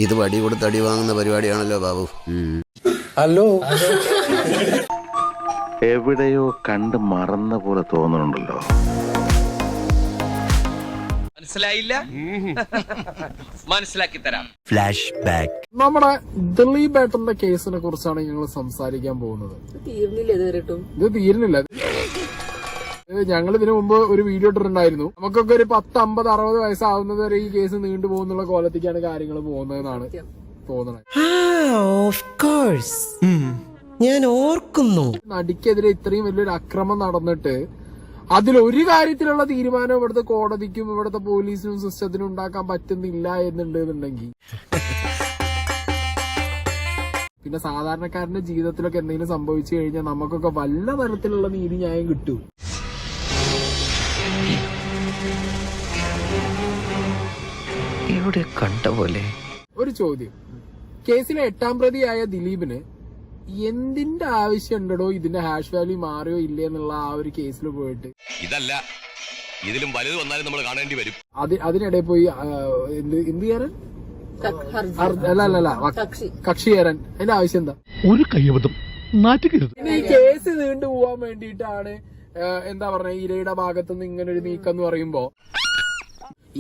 ഇത് വടി കൊടുത്ത് അടി വാങ്ങുന്ന പരിപാടിയാണല്ലോ ബാബു. ഹലോ, എവിടെയോ കണ്ട് മറന്ന പോലെ തോന്നുന്നുണ്ടല്ലോ. മനസ്സിലായില്ല? മനസ്സിലാക്കി തരാം. Flash back. നമ്മുടെ ദിലീപ് ഏട്ടന്റെ കേസിനെ കുറിച്ചാണ് ഞങ്ങൾ സംസാരിക്കാൻ പോകുന്നത്. ഇത് തീരുന്നില്ല. ഞങ്ങൾ ഇതിനു മുമ്പ് ഒരു വീഡിയോ ഇട്ടിട്ടുണ്ടായിരുന്നു. നമുക്കൊക്കെ ഒരു 10, 50, 60 വയസ്സാവുന്നത് വരെ ഈ കേസ് നീണ്ടു പോകുന്നുള്ള കോലത്തേക്കാണ് കാര്യങ്ങൾ പോകുന്നതെന്നാണ് തോന്നുന്നത്. ഞാൻ ഓർക്കുന്നു, നടിക്കെതിരെ ഇത്രയും വലിയൊരു അക്രമം നടന്നിട്ട് അതിലൊരു കാര്യത്തിലുള്ള തീരുമാനം ഇവിടുത്തെ കോടതിക്കും ഇവിടുത്തെ പോലീസിനും സിസ്റ്റത്തിനും ഉണ്ടാക്കാൻ പറ്റുന്നില്ല എന്നുണ്ടെങ്കിൽ പിന്നെ സാധാരണക്കാരന്റെ ജീവിതത്തിലൊക്കെ എന്തെങ്കിലും സംഭവിച്ചു കഴിഞ്ഞാൽ നമുക്കൊക്കെ വല്ല തരത്തിലുള്ള നീതി ന്യായം കിട്ടും. ഇവിടെ കണ്ട പോലെ ഒരു ചോദ്യം, കേസിലെ 8ാം പ്രതിയായ ദിലീപിന് എന്തിന്റെ ആവശ്യം ഉണ്ടോ ഇതിന്റെ ഹാഷ് വാല്യൂ മാറിയോ ഇല്ലേ എന്നുള്ള ആ ഒരു കേസിൽ പോയിട്ട് ഇതല്ല, ഇതിലും വലുത് വന്നാലും നമ്മൾ കാണേണ്ടി വരും. അതിനിടെ പോയി എന്ത് ചെയ്യാൻ കക്ഷി ചേരാൻ അതിന്റെ ആവശ്യം എന്താ? ഒരു കയ്യബദ്ധം നാറ്റുകരുത്. പിന്നെ ഈ കേസ് നീണ്ടു പോവാൻ വേണ്ടിയിട്ടാണ് എന്താ പറഞ്ഞ ഇരയുടെ ഭാഗത്തുനിന്ന് ഇങ്ങനെ ഒരു നീക്കം എന്ന് പറയുമ്പോ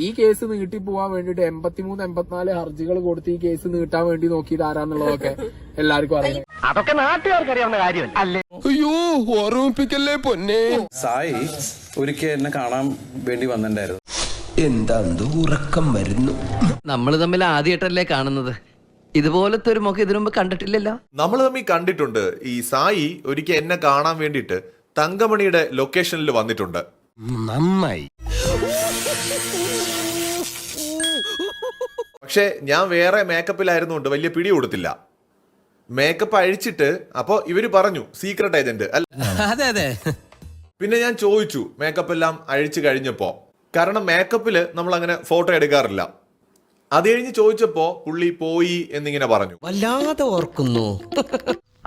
ഈ കേസ് നീട്ടി പോവാൻ വേണ്ടിട്ട് 83, 84 ഹർജികൾ കൊടുത്ത് ഈ കേസ് നീട്ടാൻ വേണ്ടി നോക്കിയത് ആരാന്നുള്ളതൊക്കെ എല്ലാവർക്കും അറിയാം. അതൊക്കെ നാട്ടുകാർക്ക് അറിയാവുന്ന കാര്യമല്ല. അയ്യോ, ഓർമ്മിപ്പിക്കല്ലേ പൊന്നെ. സായി ഒരിക്കൽ എന്നെ കാണാൻ വേണ്ടി വന്നിട്ടുണ്ടായിരുന്നു. എന്താ ഉറക്കം വരുന്നു. നമ്മൾ തമ്മിൽ ആദ്യമായിട്ടല്ലേ കാണുന്നത്. ഇതുപോലത്തെ ഒരു മുഖം ഇതിനു മുമ്പ് കണ്ടിട്ടില്ലല്ലോ. നമ്മൾ തമ്മിൽ കണ്ടിട്ടുണ്ട്. ഈ സായി ഒരിക്കൽ എന്നെ കാണാൻ വേണ്ടിയിട്ട് തങ്കമണിയുടെ ലൊക്കേഷനിൽ വന്നിട്ടുണ്ട്. നന്നായി. പക്ഷെ ഞാൻ വേറെ മേക്കപ്പിലായിരുന്നുകൊണ്ട് വലിയ പിടി കൊടുത്തില്ല. മേക്കപ്പ് അഴിച്ചിട്ട് അപ്പൊ ഇവര് പറഞ്ഞു സീക്രട്ട് ഏജന്റ് അല്ല. അതെ അതെ. പിന്നെ ഞാൻ ചോദിച്ചു മേക്കപ്പ് എല്ലാം അഴിച്ചു കഴിഞ്ഞപ്പോ, കാരണം മേക്കപ്പില് നമ്മൾ അങ്ങനെ ഫോട്ടോ എടുക്കാറില്ല. അത് കഴിഞ്ഞ് ചോദിച്ചപ്പോ പുള്ളി പോയി എന്നിങ്ങനെ പറഞ്ഞു. വല്ലാതെ ഓർക്കുന്നു.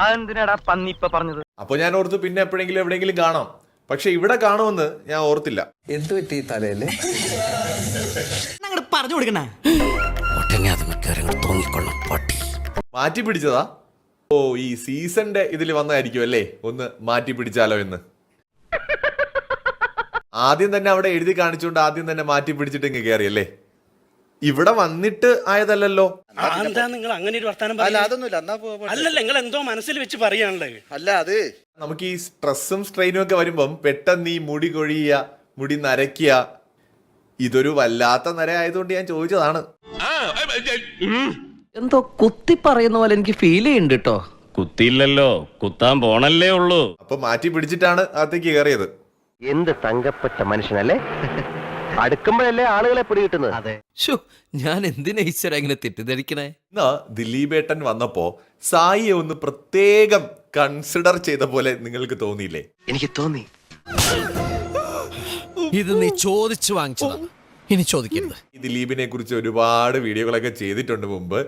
അതെന്തിനാടാ പന്നി ഇപ്പൊ പറഞ്ഞത്? അപ്പൊ ഞാൻ ഓർത്തു പിന്നെ എപ്പോഴെങ്കിലും എവിടെയെങ്കിലും കാണാം. പക്ഷെ ഇവിടെ കാണുമെന്ന് ഞാൻ ഓർത്തില്ല. എന്ത് പറ്റി തലയില്? പറഞ്ഞു കൊടുക്കണ തോന്നിക്കൊള്ളാം പട്ടി. മാറ്റി പിടിച്ചതാ? ഓ, ഈ സീസണിന്റെ ഇതിൽ വന്നായിരിക്കും അല്ലേ ഒന്ന് മാറ്റി പിടിച്ചാലോ എന്ന്. ആദ്യം തന്നെ അവിടെ എഴുതി കാണിച്ചുകൊണ്ട് ആദ്യം തന്നെ മാറ്റി പിടിച്ചിട്ട് ഇങ്ങ് കയറിയല്ലേ. ഇവിടെ വന്നിട്ട് ആയതല്ലോ. എന്താ നിങ്ങൾ അങ്ങനെ ഒരു വർത്താനം? അല്ലല്ല, നിങ്ങൾ എന്തോ മനസ്സിൽ വെച്ച് പറയാനുള്ളത്. അല്ല, അത് നമുക്ക് ഈ സ്ട്രെസ്സും സ്ട്രെയിനും ഒക്കെ വരുമ്പം പെട്ടെന്ന് ഈ മുടി കൊഴിയുക, മുടി നരയ്ക്കുക, ഇതൊരു വല്ലാത്ത നര ആയതുകൊണ്ട് ഞാൻ ചോദിച്ചതാണ്. എന്തോ കുത്തി പറയുന്ന പോലെ എനിക്ക് ഫീൽ ചെയ്യുന്നുണ്ട് കേട്ടോ. കുത്തിയില്ലല്ലോ, കുത്താൻ പോണല്ലേ ഉള്ളൂ. അപ്പൊ മാറ്റി പിടിച്ചിട്ടാണ് അകത്തേക്ക് കയറിയത്. എന്ത് തങ്കപ്പെട്ട മനുഷ്യനല്ലേ. അടുക്കുമ്പോഴല്ലേ ആളുകളെ പിടികിട്ടുന്നത്. അതെ. ഞാൻ എന്തിനാ ഈശ്വര ഇങ്ങനെ തെറ്റിദ്ധരിക്കണേ? എന്നാ ദിലീപേട്ടൻ വന്നപ്പോ സായിയെ ഒന്ന് പ്രത്യേകം കൺസിഡർ ചെയ്ത പോലെ നിങ്ങൾക്ക് തോന്നിയില്ലേ? എനിക്ക് തോന്നി. ഇത് നീ ചോദിച്ചു വാങ്ങിച്ചതാ, ഇനി ചോദിക്കരുത്. ഈ ദിലീപിനെ കുറിച്ച് ഒരുപാട് വീഡിയോകളൊക്കെ ചെയ്തിട്ടുണ്ട് മുമ്പ്.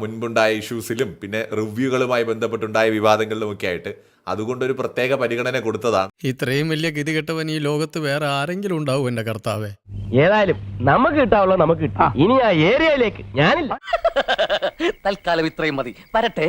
മുൻപുണ്ടായ ഇഷ്യൂസിലും പിന്നെ റിവ്യൂകളുമായി ബന്ധപ്പെട്ടുണ്ടായ വിവാദങ്ങളിലും ഒക്കെ ആയിട്ട്. അതുകൊണ്ടൊരു പ്രത്യേക പരിഗണന കൊടുത്തതാണ്. ഇത്രയും വലിയ ഗതികെട്ടവൻ ഈ ലോകത്ത് വേറെ ആരെങ്കിലും ഉണ്ടാവും എന്റെ കർത്താവേ. ഏതായാലും നമുക്ക് കിട്ടാവുള്ള നമുക്ക് കിട്ടും. ഇനി ആ ഏരിയയിലേക്ക് ഞാനില്ല. തൽക്കാലം ഇത്രയും മതി. വരട്ടെ.